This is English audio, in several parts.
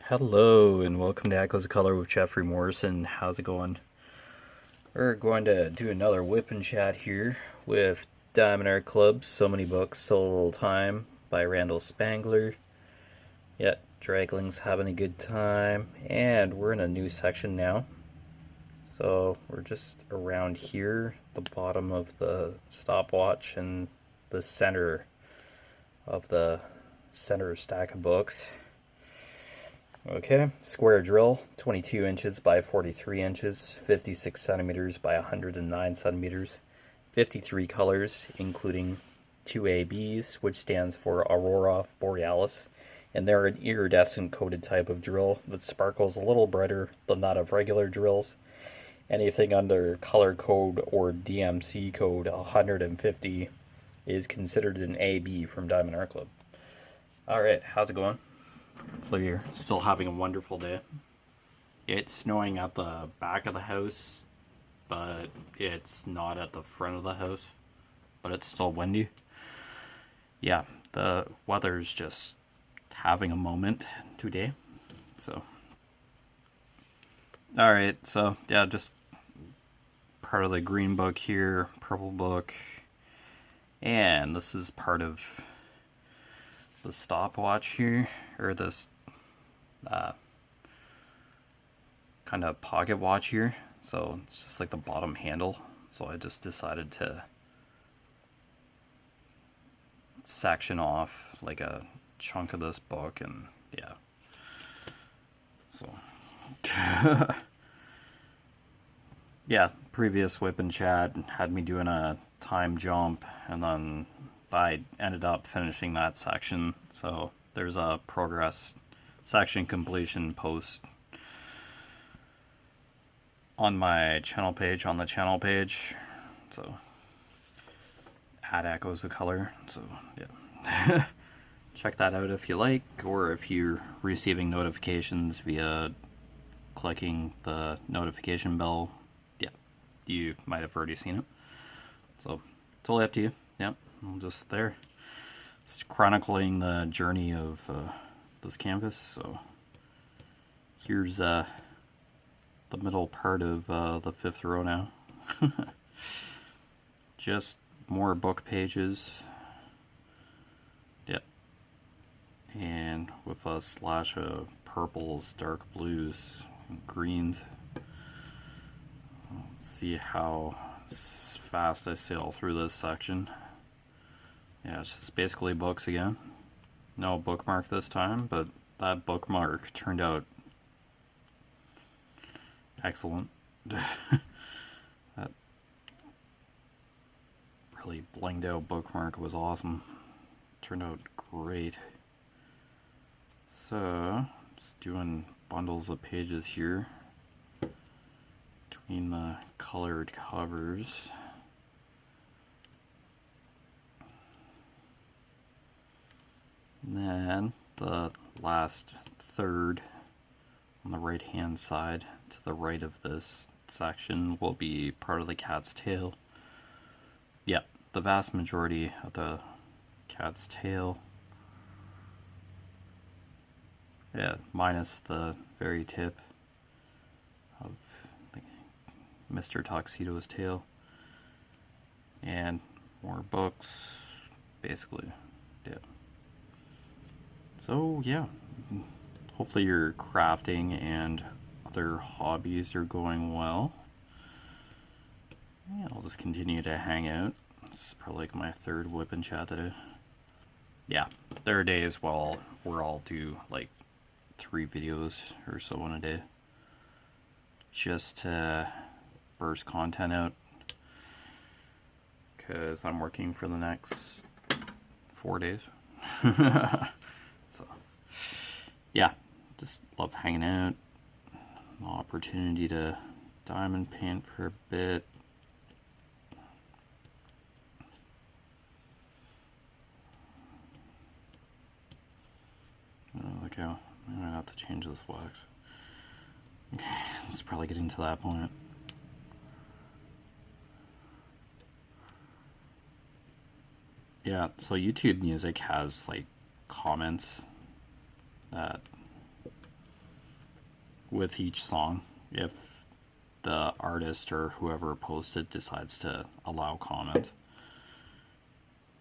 Hello and welcome to Echoes of Color with Jeffery Morrison. How's it going? We're going to do another whip and chat here with Diamond Art Club's So Many Books, So Little Time by Randall Spangler. Yeah, Dragling's having a good time, and we're in a new section now. So we're just around here, the bottom of the stopwatch and the center of the center stack of books. Okay, square drill, 22 inches by 43 inches, 56 centimeters by 109 centimeters, 53 colors, including 2 ABs, which stands for Aurora Borealis, and they're an iridescent coated type of drill that sparkles a little brighter than that of regular drills. Anything under color code or DMC code 150 is considered an AB from Diamond Art Club. Alright, how's it going? Hopefully you're still having a wonderful day. It's snowing at the back of the house, but it's not at the front of the house, but it's still windy. Yeah, the weather's just having a moment today. So, alright, so yeah, just part of the green book here, purple book, and this is part of the stopwatch here, or this kind of pocket watch here. So it's just like the bottom handle. So I just decided to section off like a chunk of this book, and yeah. So yeah, previous whip and chat had me doing a time jump, and then I ended up finishing that section, so there's a progress section completion post on my channel page, on the channel page, so add Echoes of Color, so yeah. Check that out if you like, or if you're receiving notifications via clicking the notification bell, yeah, you might have already seen it, so totally up to you. Yeah, I'm just there. It's chronicling the journey of this canvas. So here's the middle part of the fifth row now. Just more book pages. Yep. And with a slash of purples, dark blues, greens. Let's see how fast I sail through this section. Yeah, it's just basically books again. No bookmark this time, but that bookmark turned out excellent. That really blinged out bookmark was awesome. Turned out great. So, just doing bundles of pages here between the colored covers. And then the last third on the right hand side to the right of this section will be part of the cat's tail. Yeah, the vast majority of the cat's tail. Yeah, minus the very tip of Mr. Tuxedo's tail. And more books, basically. Yeah. So yeah, hopefully your crafting and other hobbies are going well. Yeah, I'll just continue to hang out. It's probably like my third whip and chat today. Yeah, there are days where I'll do like 3 videos or so in a day, just to burst content out, because I'm working for the next 4 days. So, yeah, just love hanging out. An opportunity to diamond paint for a bit. Oh, look how I'm gonna have to change this wax. It's probably getting to that point. Yeah, so YouTube Music has like comments that with each song if the artist or whoever posted decides to allow comment.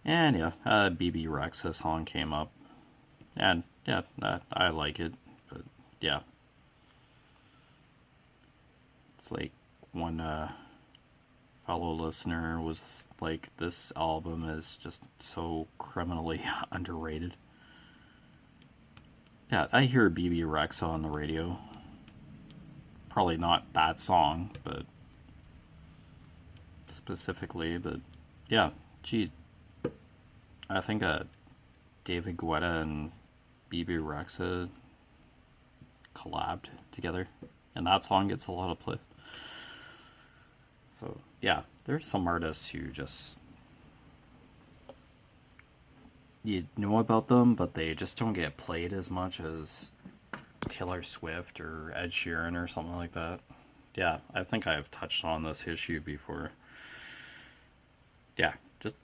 And yeah, BB Rexa song came up. And yeah, I like it. But yeah. It's like one fellow listener was like, this album is just so criminally underrated. Yeah, I hear BB Rexa on the radio. Probably not that song, but specifically, but yeah, gee, I think David Guetta and BB Rexa collabed together, and that song gets a lot of play. So yeah, there's some artists who just, you know about them, but they just don't get played as much as Taylor Swift or Ed Sheeran or something like that. Yeah, I think I've touched on this issue before. Yeah, just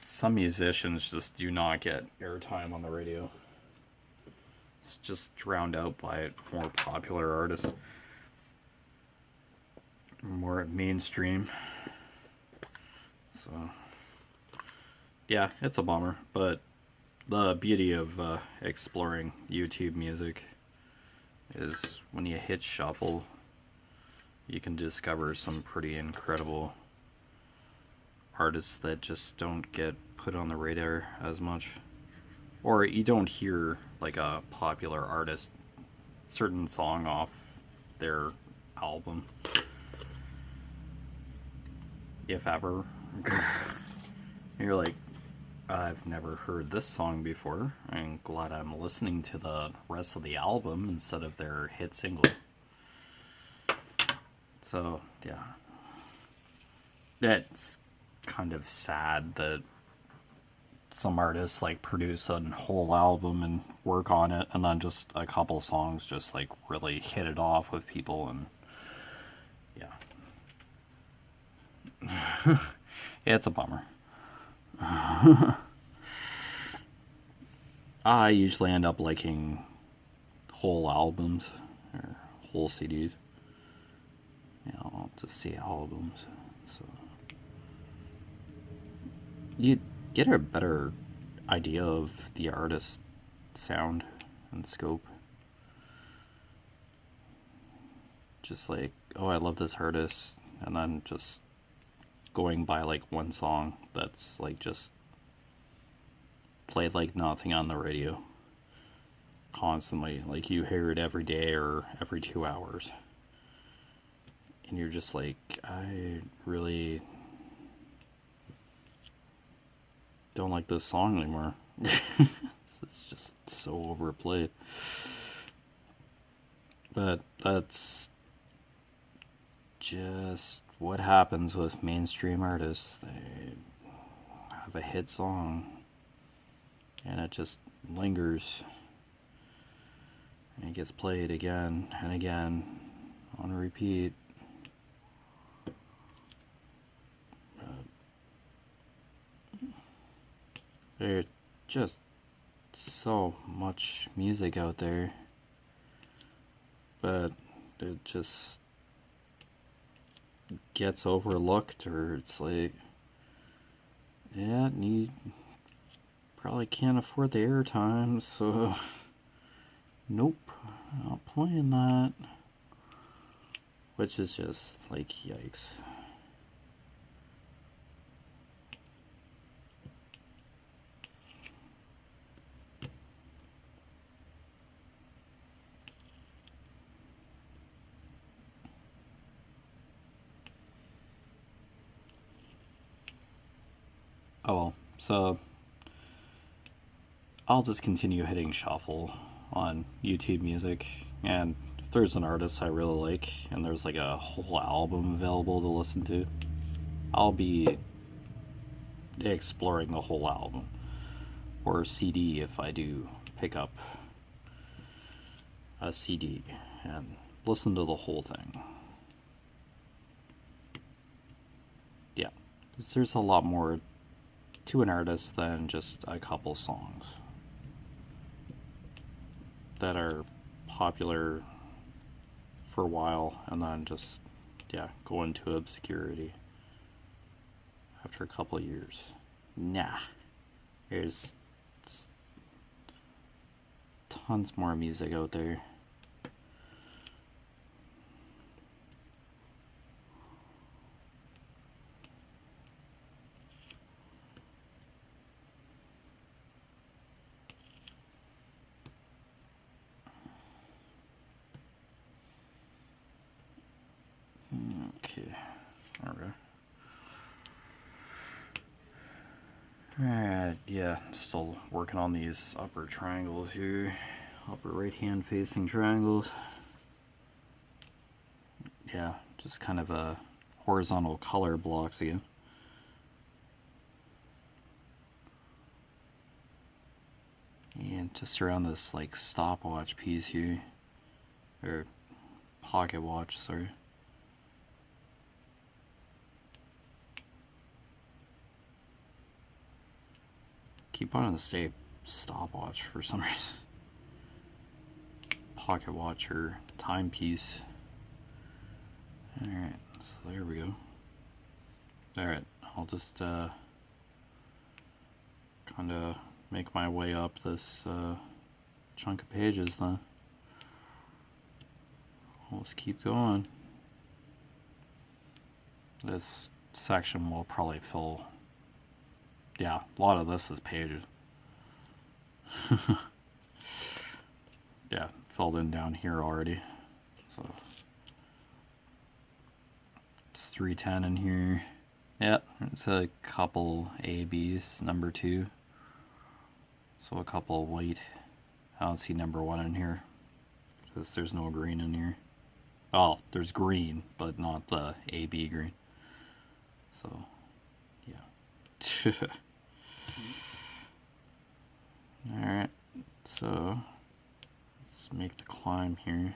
some musicians just do not get airtime on the radio. It's just drowned out by more popular artists, more mainstream. So yeah, it's a bummer, but the beauty of exploring YouTube music is when you hit shuffle, you can discover some pretty incredible artists that just don't get put on the radar as much. Or you don't hear like a popular artist certain song off their album, if ever. You're like, I've never heard this song before. I'm glad I'm listening to the rest of the album instead of their hit single. So, yeah. It's kind of sad that some artists like produce a whole album and work on it, and then just a couple songs just like really hit it off with people, and yeah. It's a bummer. I usually end up liking whole albums or whole CDs. I'll just say albums. So you get a better idea of the artist's sound and scope. Just like, oh, I love this artist, and then just going by like one song that's like just played like nothing on the radio constantly, like you hear it every day or every 2 hours, and you're just like, I really don't like this song anymore. It's just so overplayed. But that's just what happens with mainstream artists. They have a hit song and it just lingers and it gets played again and again on repeat. There's just so much music out there, but it just gets overlooked, or it's like, yeah, you probably can't afford the airtime, so nope, not playing that. Which is just like, yikes. Oh well, so I'll just continue hitting shuffle on YouTube Music, and if there's an artist I really like and there's like a whole album available to listen to, I'll be exploring the whole album, or CD if I do pick up a CD and listen to the whole thing. Yeah, 'cause there's a lot more to an artist than just a couple songs that are popular for a while and then just, yeah, go into obscurity after a couple of years. Nah, there's tons more music out there. Okay, alright. Alright, yeah, still working on these upper triangles here. Upper right hand facing triangles. Yeah, just kind of a horizontal color blocks again. And just around this like stopwatch piece here, or pocket watch, sorry. Keep wanting to say stopwatch for some reason. Pocket watch or timepiece. Alright, so there we go. Alright, I'll just kind of make my way up this chunk of pages then. I'll just keep going. This section will probably fill, yeah, a lot of this is pages. Yeah, filled in down here already. So it's 310 in here. Yep, it's a couple ABs, number 2. So a couple of white. I don't see number 1 in here because there's no green in here. Oh, there's green, but not the AB green. So, yeah. Alright, so let's make the climb here.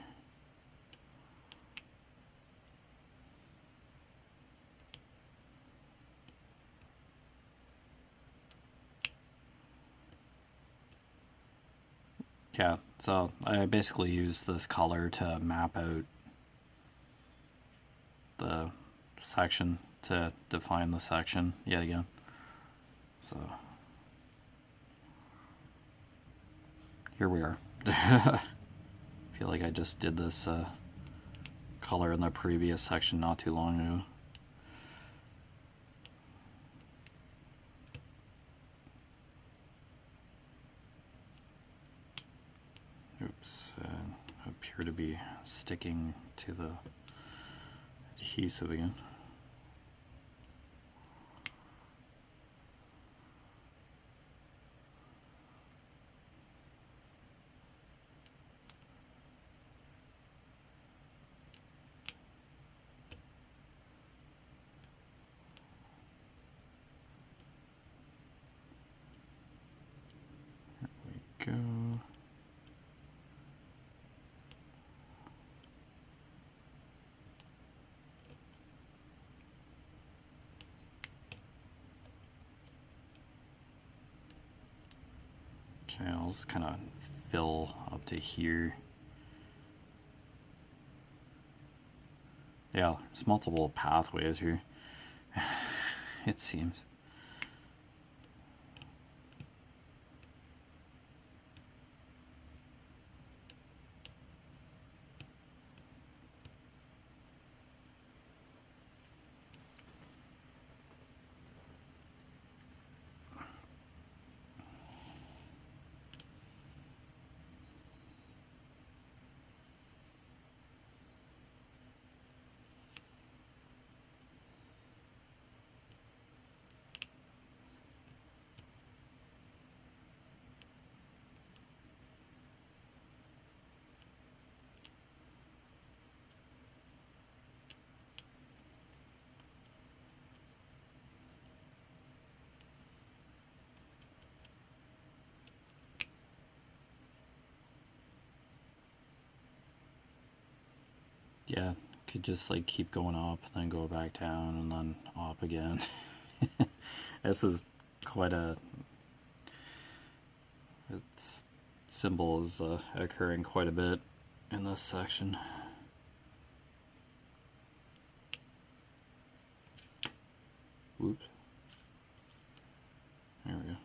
Yeah, so I basically use this color to map out the section, to define the section yet again. So here we are. I feel like I just did this color in the previous section not too long ago. Oops, appear to be sticking to the adhesive again. There we go. Okay, I'll just kind of fill up to here. Yeah, there's multiple pathways here, it seems. Yeah, could just like keep going up, then go back down, and then up again. This is quite a... Its symbol is occurring quite a bit in this section. Whoops. There we go.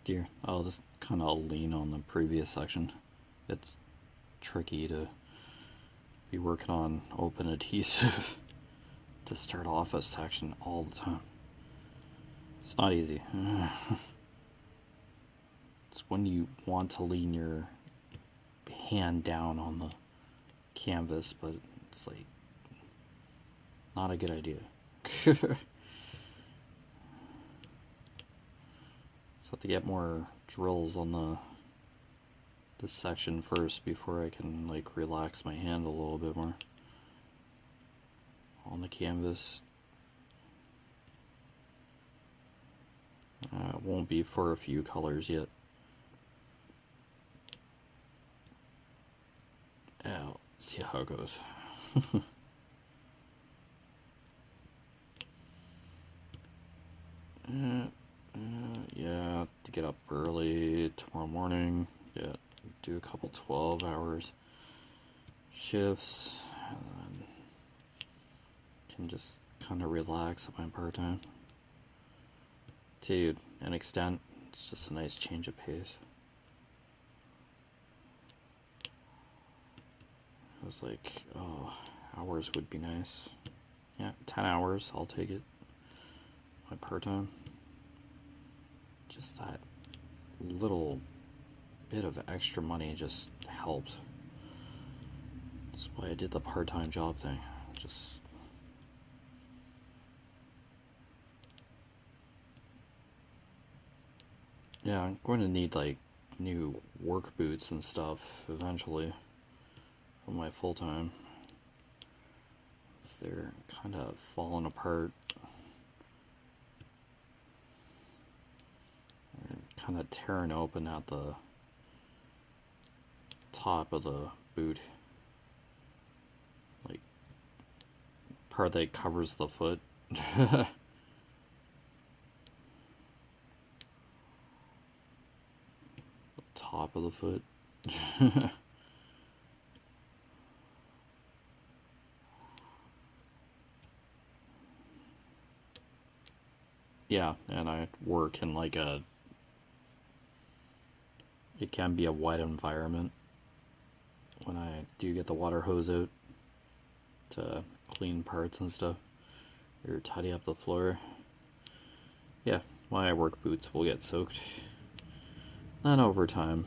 Here, I'll just kind of lean on the previous section. It's tricky to be working on open adhesive to start off a section all the time. It's not easy. It's when you want to lean your hand down on the canvas, but it's like not a good idea. So I have to get more drills on this section first before I can like relax my hand a little bit more on the canvas. It won't be for a few colors yet. Let's see how it goes. Yeah, to get up early tomorrow morning. Yeah, do a couple 12 hours shifts, and then can just kind of relax at my part time. To an extent, it's just a nice change of pace. I was like, oh, hours would be nice. Yeah, 10 hours, I'll take it. My part time. Just that little bit of extra money just helps. That's why I did the part-time job thing. Just yeah, I'm going to need like new work boots and stuff eventually for my full-time. They're kind of falling apart. Kind of tearing open at the top of the boot, like part that covers the foot. The top of the foot. Yeah, and I work in like it can be a wet environment when I do get the water hose out to clean parts and stuff or tidy up the floor. Yeah, my work boots will get soaked. Then over time,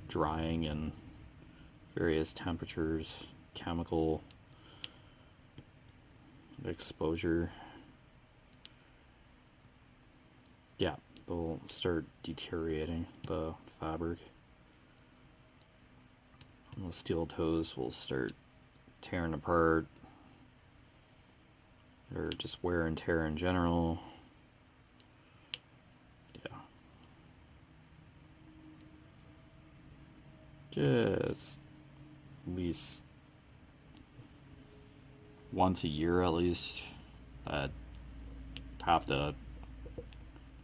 drying and various temperatures, chemical exposure, yeah, they'll start deteriorating the fabric. And the steel toes will start tearing apart, or just wear and tear in general. Yeah. Just at least once a year at least, I'd have to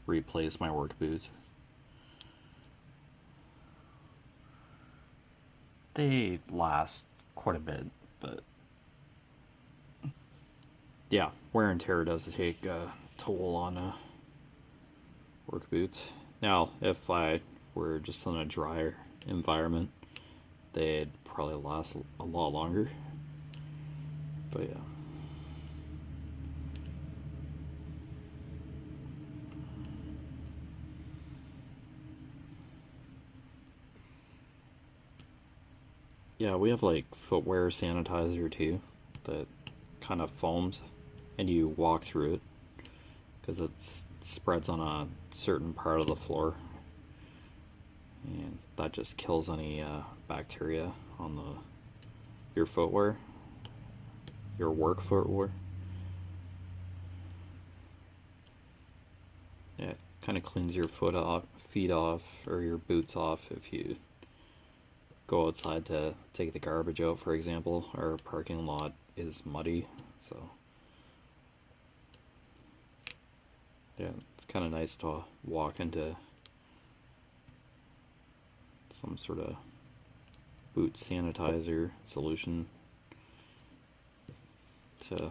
replace my work boots. They last quite a bit, but yeah, wear and tear does take a toll on work boots. Now, if I were just in a drier environment, they'd probably last a lot longer. But yeah. Yeah, we have like footwear sanitizer too that kind of foams and you walk through it because it spreads on a certain part of the floor. and that just kills any bacteria on your footwear, your work footwear. Yeah, it kind of cleans your feet off, or your boots off if you go outside to take the garbage out, for example. Our parking lot is muddy, so yeah, it's kind of nice to walk into some sort of boot sanitizer solution to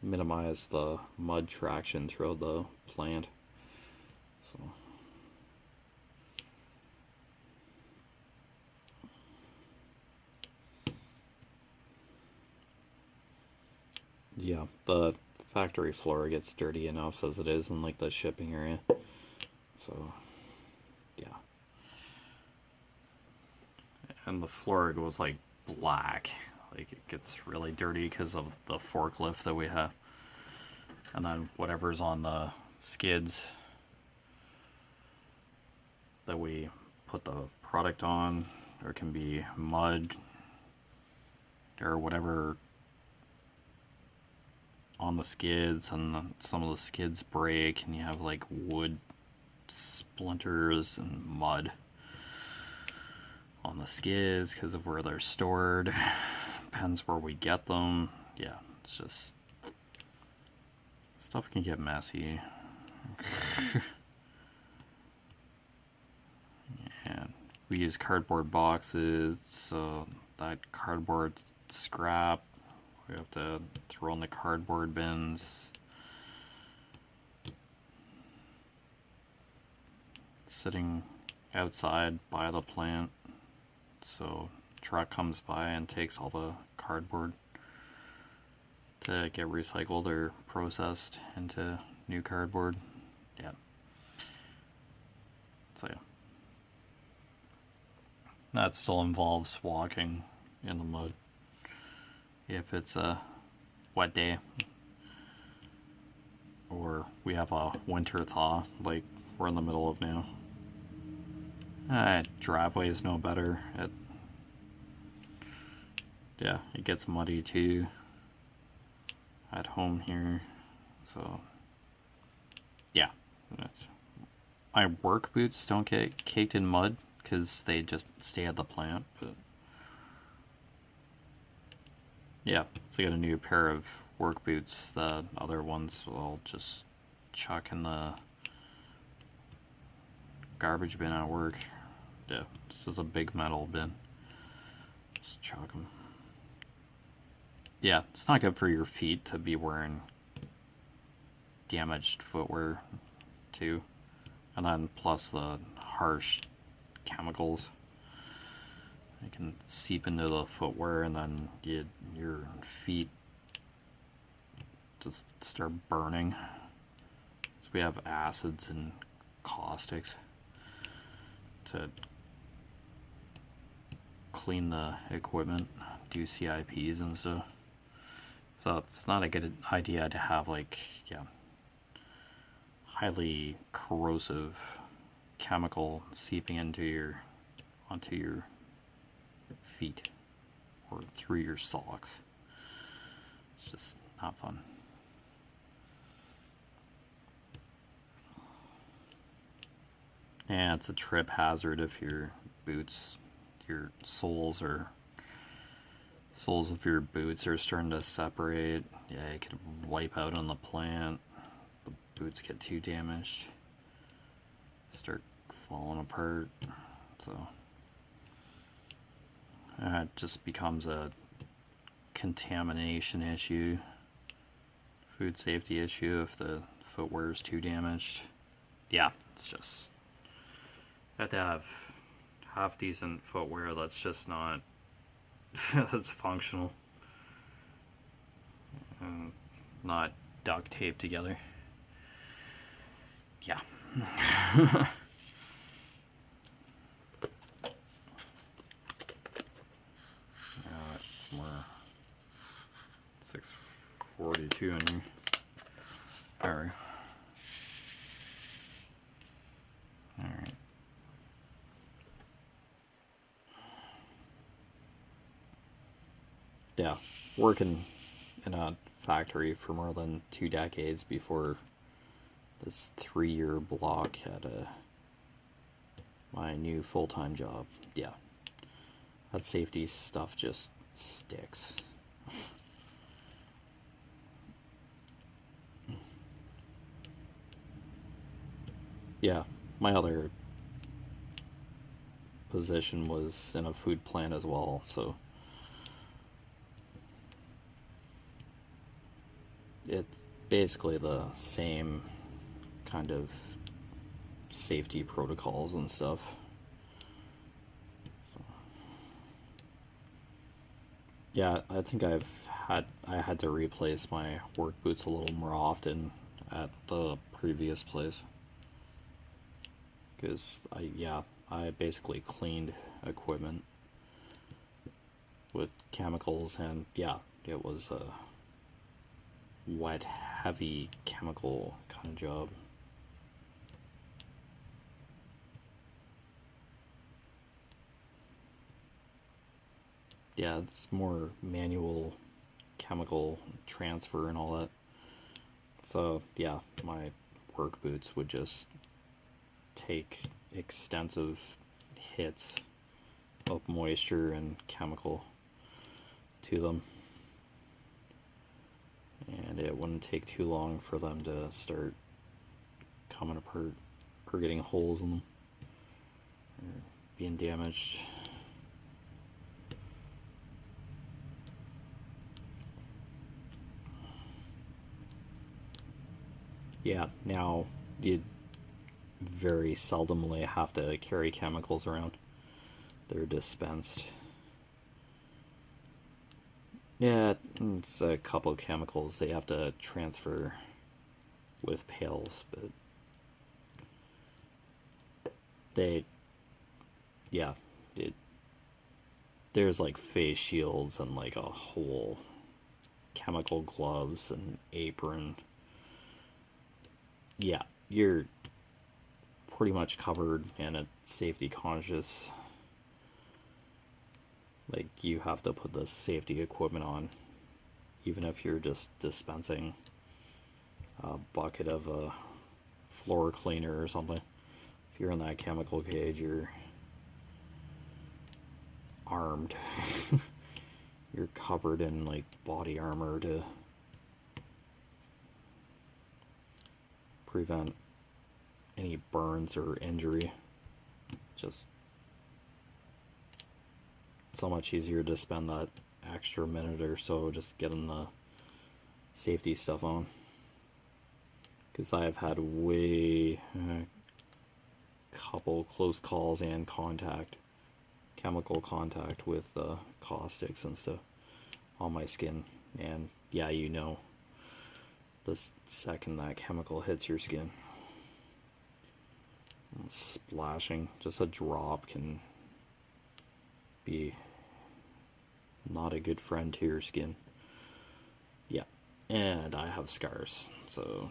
minimize the mud traction throughout the plant. So yeah, the factory floor gets dirty enough as it is in like the shipping area. So yeah. And the floor goes like black. Like it gets really dirty because of the forklift that we have. And then whatever's on the skids that we put the product on, there can be mud or whatever on the skids, and some of the skids break and you have like wood splinters and mud on the skids because of where they're stored. Depends where we get them. Yeah, it's just, stuff can get messy. And we use cardboard boxes, so that cardboard scrap we have to throw in the cardboard bins. Sitting outside by the plant, so truck comes by and takes all the cardboard to get recycled or processed into new cardboard. Yeah. So yeah. That still involves walking in the mud if it's a wet day, or we have a winter thaw like we're in the middle of now. Driveway is no better. Yeah, it gets muddy too at home here. So yeah, my work boots don't get caked in mud because they just stay at the plant. But yeah, so I got a new pair of work boots. The other ones I'll just chuck in the garbage bin at work. Yeah, this is a big metal bin. Just chuck them. Yeah, it's not good for your feet to be wearing damaged footwear too. And then plus the harsh chemicals. It can seep into the footwear, and then your feet just start burning. So we have acids and caustics to clean the equipment, do CIPs and stuff. So it's not a good idea to have like, yeah, highly corrosive chemical seeping onto your feet or through your socks. It's just not fun. Yeah, it's a trip hazard if your boots, your soles of your boots are starting to separate. Yeah, you could wipe out on the plant. The boots get too damaged, start falling apart. So it just becomes a contamination issue, food safety issue if the footwear is too damaged. Yeah, it's just, you have to have half decent footwear that's just not that's functional and not duct taped together. Yeah. It's more 642 in here. Alright. yeah, working in a factory for more than 2 decades before this 3-year block at my new full-time job. Yeah, that safety stuff just sticks. Yeah, my other position was in a food plant as well, so it's basically the same kind of safety protocols and stuff. So, yeah, I think I had to replace my work boots a little more often at the previous place because I basically cleaned equipment with chemicals, and yeah, it was a wet, heavy chemical kind of job. Yeah, it's more manual chemical transfer and all that. So yeah, my work boots would just take extensive hits of moisture and chemical to them, and it wouldn't take too long for them to start coming apart or getting holes in them or being damaged. Yeah, now you very seldomly have to carry chemicals around. They're dispensed. Yeah, it's a couple of chemicals they have to transfer with pails, but they, yeah, there's like face shields and like a whole chemical gloves and apron. Yeah, you're pretty much covered and it's safety conscious. Like, you have to put the safety equipment on, even if you're just dispensing a bucket of a floor cleaner or something. If you're in that chemical cage, you're armed. You're covered in like body armor to prevent any burns or injury. Just so much easier to spend that extra minute or so just getting the safety stuff on, because I have had way couple close calls and chemical contact with caustics and stuff on my skin, and yeah, you know, the second that chemical hits your skin, splashing, just a drop can be not a good friend to your skin. Yeah, and I have scars, so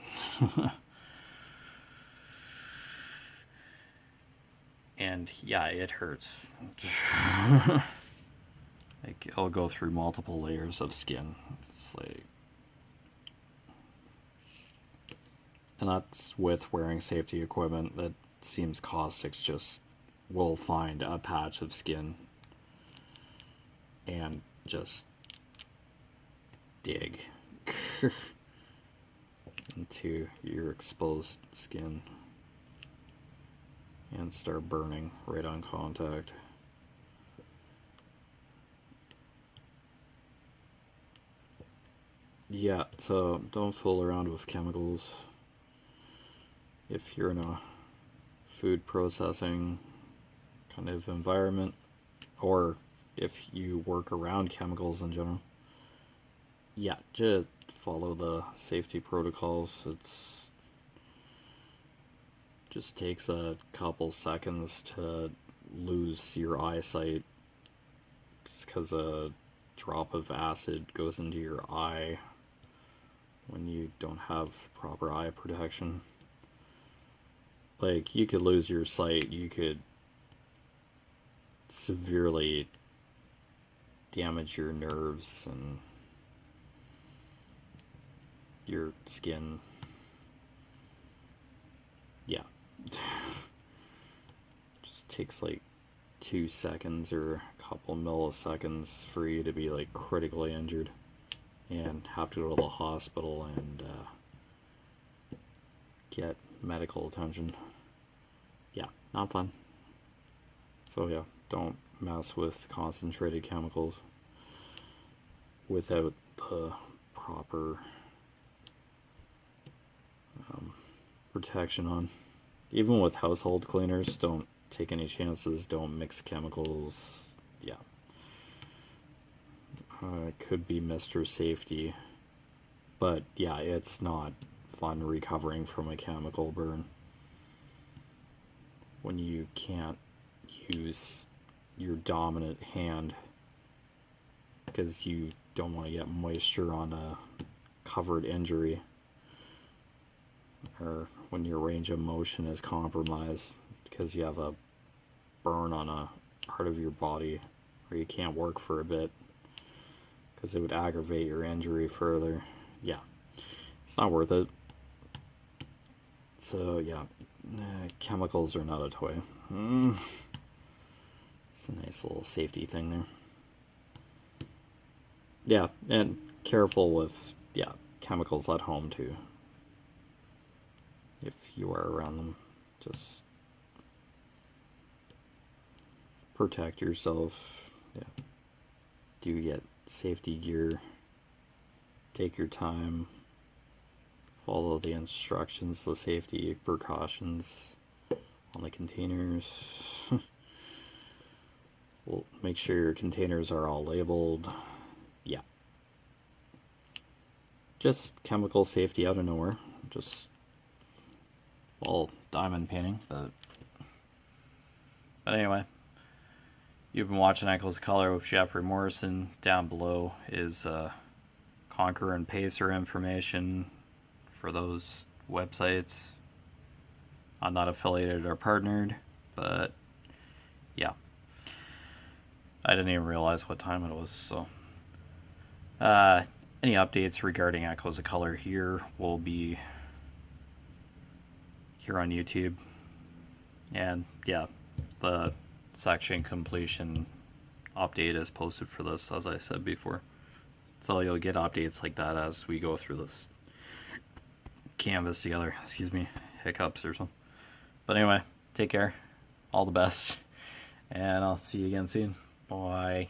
and yeah, it hurts. Like, I'll go through multiple layers of skin. It's like, and that's with wearing safety equipment. That seems caustics just will find a patch of skin and just dig into your exposed skin and start burning right on contact. Yeah, so don't fool around with chemicals. If you're in a food processing kind of environment, or if you work around chemicals in general, yeah, just follow the safety protocols. It's just takes a couple seconds to lose your eyesight because a drop of acid goes into your eye when you don't have proper eye protection. Like, you could lose your sight, you could severely damage your nerves and your skin. Yeah. Just takes like 2 seconds or a couple milliseconds for you to be like critically injured and have to go to the hospital and get medical attention. Yeah, not fun. So yeah, don't mess with concentrated chemicals without the proper protection on. Even with household cleaners, don't take any chances, don't mix chemicals. Yeah. It could be Mr. Safety, but yeah, it's not fun recovering from a chemical burn when you can't use your dominant hand because you don't want to get moisture on a covered injury, or when your range of motion is compromised because you have a burn on a part of your body, or you can't work for a bit because it would aggravate your injury further. Yeah, it's not worth it. So yeah, chemicals are not a toy. It's a nice little safety thing there. Yeah, and careful with, yeah, chemicals at home too. If you are around them, just protect yourself. Yeah. Do get safety gear. Take your time. Follow the instructions, the safety precautions on the containers. Well, make sure your containers are all labeled. Yeah. Just chemical safety out of nowhere. Just, well, diamond painting. But anyway, you've been watching Echoes of Color with Jeffery Morrison. Down below is Conquer and Pacer information for those websites. I'm not affiliated or partnered, but yeah. I didn't even realize what time it was, so. Any updates regarding Echoes of Color here will be here on YouTube. And yeah, the section completion update is posted for this, as I said before. So you'll get updates like that as we go through this canvas together. Excuse me, hiccups or something. But anyway, take care, all the best, and I'll see you again soon. Bye.